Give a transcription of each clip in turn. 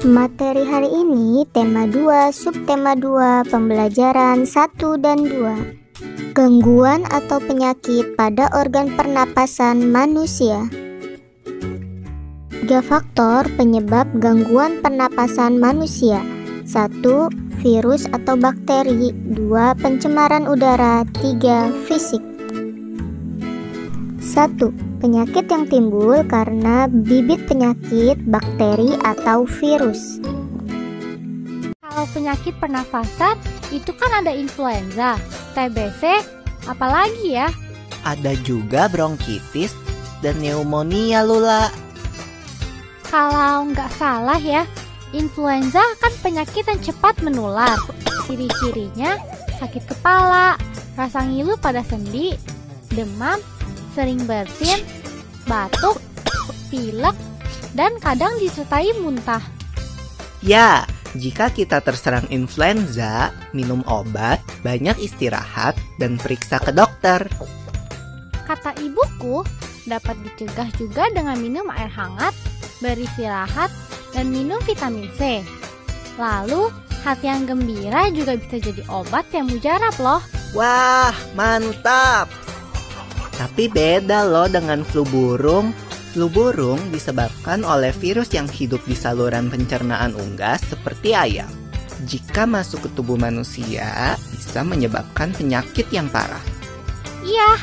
Materi hari ini tema 2, subtema 2, pembelajaran 1 dan 2. Gangguan atau penyakit pada organ pernapasan manusia. 3 faktor penyebab gangguan pernapasan manusia. 1. Virus atau bakteri. 2. Pencemaran udara. 3. Fisik. 1. Penyakit yang timbul karena bibit penyakit, bakteri, atau virus. Kalau penyakit pernafasan, itu kan ada influenza, TBC, apalagi ya? Ada juga bronkitis dan pneumonia, Lula. Kalau nggak salah ya, influenza kan penyakit yang cepat menular. Ciri-cirinya sakit kepala, rasa ngilu pada sendi, demam, sering bersin, batuk, pilek, dan kadang disertai muntah. Ya, jika kita terserang influenza, minum obat, banyak istirahat, dan periksa ke dokter. Kata ibuku, dapat dicegah juga dengan minum air hangat, beristirahat, dan minum vitamin C. Lalu, hati yang gembira juga bisa jadi obat yang mujarab loh. Wah, mantap! Tapi beda loh dengan flu burung. Flu burung disebabkan oleh virus yang hidup di saluran pencernaan unggas seperti ayam. Jika masuk ke tubuh manusia, bisa menyebabkan penyakit yang parah. Iya,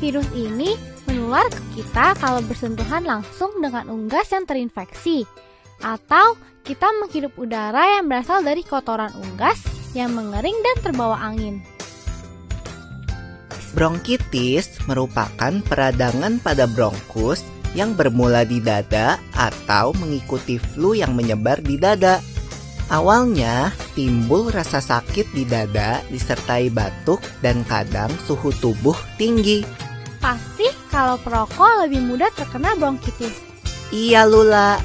virus ini menular ke kita kalau bersentuhan langsung dengan unggas yang terinfeksi. Atau kita menghirup udara yang berasal dari kotoran unggas yang mengering dan terbawa angin. Bronkitis merupakan peradangan pada bronkus yang bermula di dada atau mengikuti flu yang menyebar di dada. Awalnya timbul rasa sakit di dada disertai batuk dan kadang suhu tubuh tinggi. Pasti kalau perokok lebih mudah terkena bronkitis. Iya, Lula.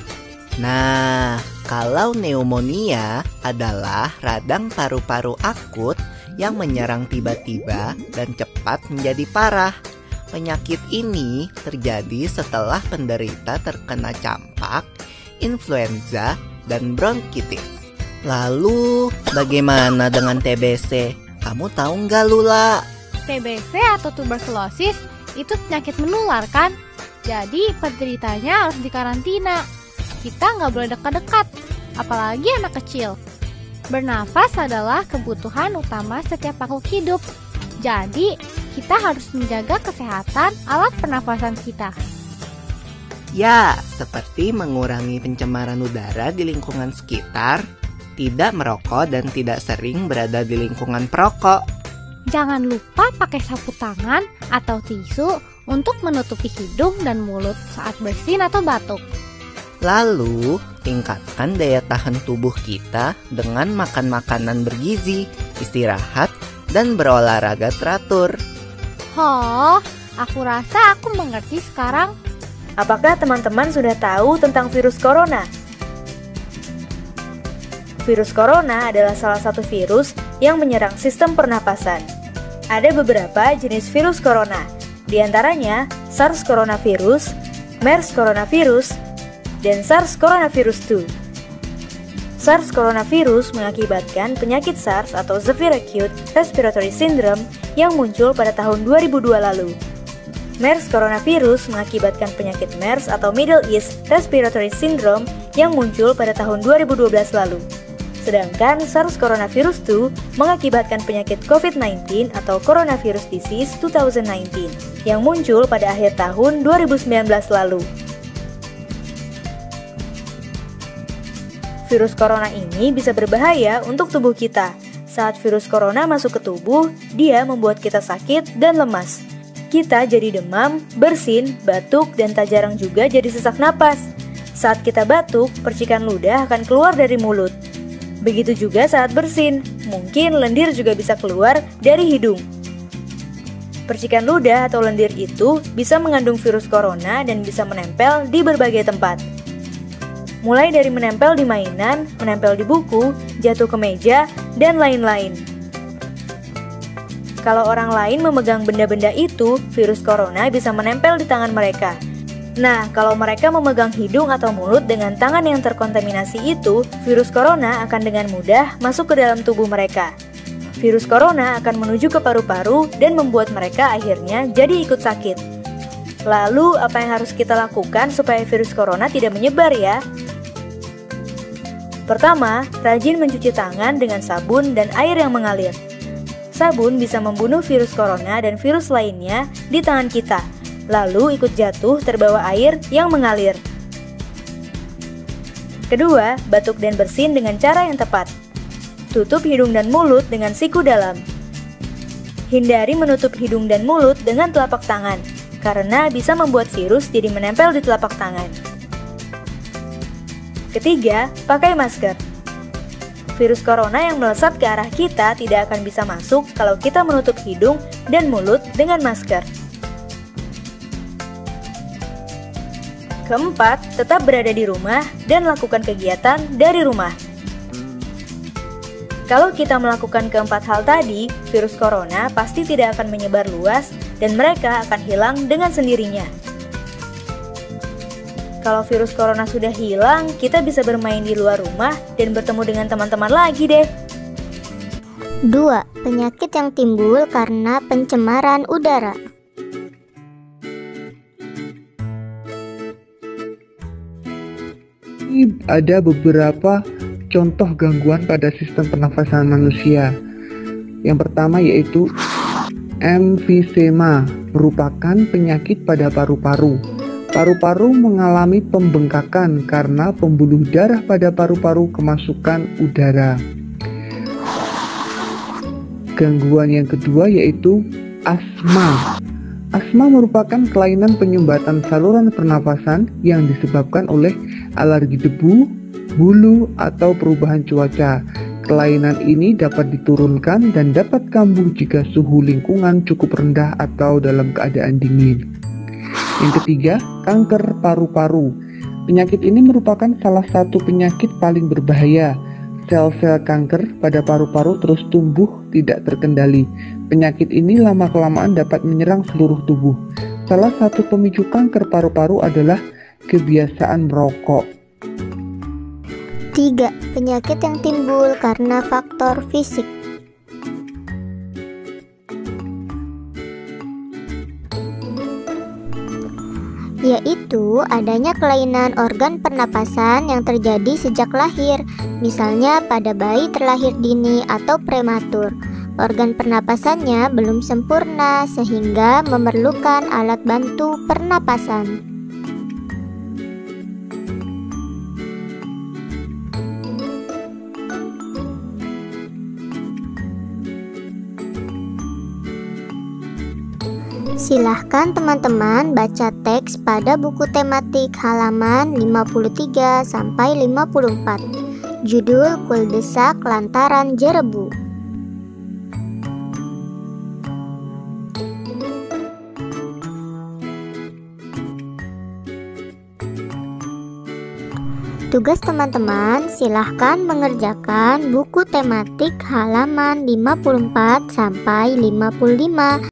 Nah, kalau pneumonia adalah radang paru-paru akut yang menyerang tiba-tiba dan cepat menjadi parah. Penyakit ini terjadi setelah penderita terkena campak, influenza, dan bronkitis. Lalu, bagaimana dengan TBC? Kamu tahu nggak, Lula? TBC atau tuberkulosis itu penyakit menular kan? Jadi penderitanya harus dikarantina. Kita nggak boleh dekat-dekat, apalagi anak kecil. Bernafas adalah kebutuhan utama setiap makhluk hidup. Jadi, kita harus menjaga kesehatan alat pernafasan kita. Ya, seperti mengurangi pencemaran udara di lingkungan sekitar, tidak merokok dan tidak sering berada di lingkungan perokok. Jangan lupa pakai sapu tangan atau tisu untuk menutupi hidung dan mulut saat bersin atau batuk. Lalu, tingkatkan daya tahan tubuh kita dengan makan makanan bergizi, istirahat, dan berolahraga teratur. Oh, aku rasa aku mengerti sekarang. Apakah teman-teman sudah tahu tentang virus corona? Virus corona adalah salah satu virus yang menyerang sistem pernapasan. Ada beberapa jenis virus corona, di antaranya SARS coronavirus, MERS coronavirus, dan SARS coronavirus 2. SARS coronavirus mengakibatkan penyakit SARS atau Severe Acute Respiratory Syndrome yang muncul pada tahun 2002 lalu. MERS coronavirus mengakibatkan penyakit MERS atau Middle East Respiratory Syndrome yang muncul pada tahun 2012 lalu. Sedangkan SARS coronavirus 2 mengakibatkan penyakit COVID-19 atau Coronavirus Disease 2019 yang muncul pada akhir tahun 2019 lalu. Virus corona ini bisa berbahaya untuk tubuh kita. Saat virus corona masuk ke tubuh, dia membuat kita sakit dan lemas. Kita jadi demam, bersin, batuk, dan tak jarang juga jadi sesak napas. Saat kita batuk, percikan ludah akan keluar dari mulut. Begitu juga saat bersin, mungkin lendir juga bisa keluar dari hidung. Percikan ludah atau lendir itu bisa mengandung virus corona dan bisa menempel di berbagai tempat. Mulai dari menempel di mainan, menempel di buku, jatuh ke meja, dan lain-lain. Kalau orang lain memegang benda-benda itu, virus corona bisa menempel di tangan mereka. Nah, kalau mereka memegang hidung atau mulut dengan tangan yang terkontaminasi itu, virus corona akan dengan mudah masuk ke dalam tubuh mereka. Virus corona akan menuju ke paru-paru dan membuat mereka akhirnya jadi ikut sakit. Lalu, apa yang harus kita lakukan supaya virus corona tidak menyebar ya? Pertama, rajin mencuci tangan dengan sabun dan air yang mengalir. Sabun bisa membunuh virus corona dan virus lainnya di tangan kita, lalu ikut jatuh terbawa air yang mengalir. Kedua, batuk dan bersin dengan cara yang tepat. Tutup hidung dan mulut dengan siku dalam. Hindari menutup hidung dan mulut dengan telapak tangan, karena bisa membuat virus jadi menempel di telapak tangan. Ketiga, pakai masker. Virus corona yang melesat ke arah kita tidak akan bisa masuk kalau kita menutup hidung dan mulut dengan masker. Keempat, tetap berada di rumah dan lakukan kegiatan dari rumah. Kalau kita melakukan keempat hal tadi, virus corona pasti tidak akan menyebar luas dan mereka akan hilang dengan sendirinya. Kalau virus corona sudah hilang, kita bisa bermain di luar rumah dan bertemu dengan teman-teman lagi deh. 2. Penyakit yang timbul karena pencemaran udara. Ada beberapa contoh gangguan pada sistem pernafasan manusia. Yang pertama yaitu emfisema, merupakan penyakit pada paru-paru. Paru-paru mengalami pembengkakan karena pembuluh darah pada paru-paru kemasukan udara. Gangguan yang kedua yaitu asma. Asma merupakan kelainan penyumbatan saluran pernafasan yang disebabkan oleh alergi debu, bulu, atau perubahan cuaca. Kelainan ini dapat diturunkan dan dapat kambuh jika suhu lingkungan cukup rendah atau dalam keadaan dingin. Yang ketiga, kanker paru-paru. Penyakit ini merupakan salah satu penyakit paling berbahaya. Sel-sel kanker pada paru-paru terus tumbuh tidak terkendali. Penyakit ini lama-kelamaan dapat menyerang seluruh tubuh. Salah satu pemicu kanker paru-paru adalah kebiasaan merokok. 3. Penyakit yang timbul karena faktor fisik. Yaitu adanya kelainan organ pernapasan yang terjadi sejak lahir, misalnya pada bayi terlahir dini atau prematur. Organ pernapasannya belum sempurna sehingga memerlukan alat bantu pernapasan. Silahkan teman-teman baca teks pada buku tematik halaman 53 sampai 54. Judul Kuldesak Lantaran Jerebu. Tugas teman-teman silahkan mengerjakan buku tematik halaman 54 sampai 55.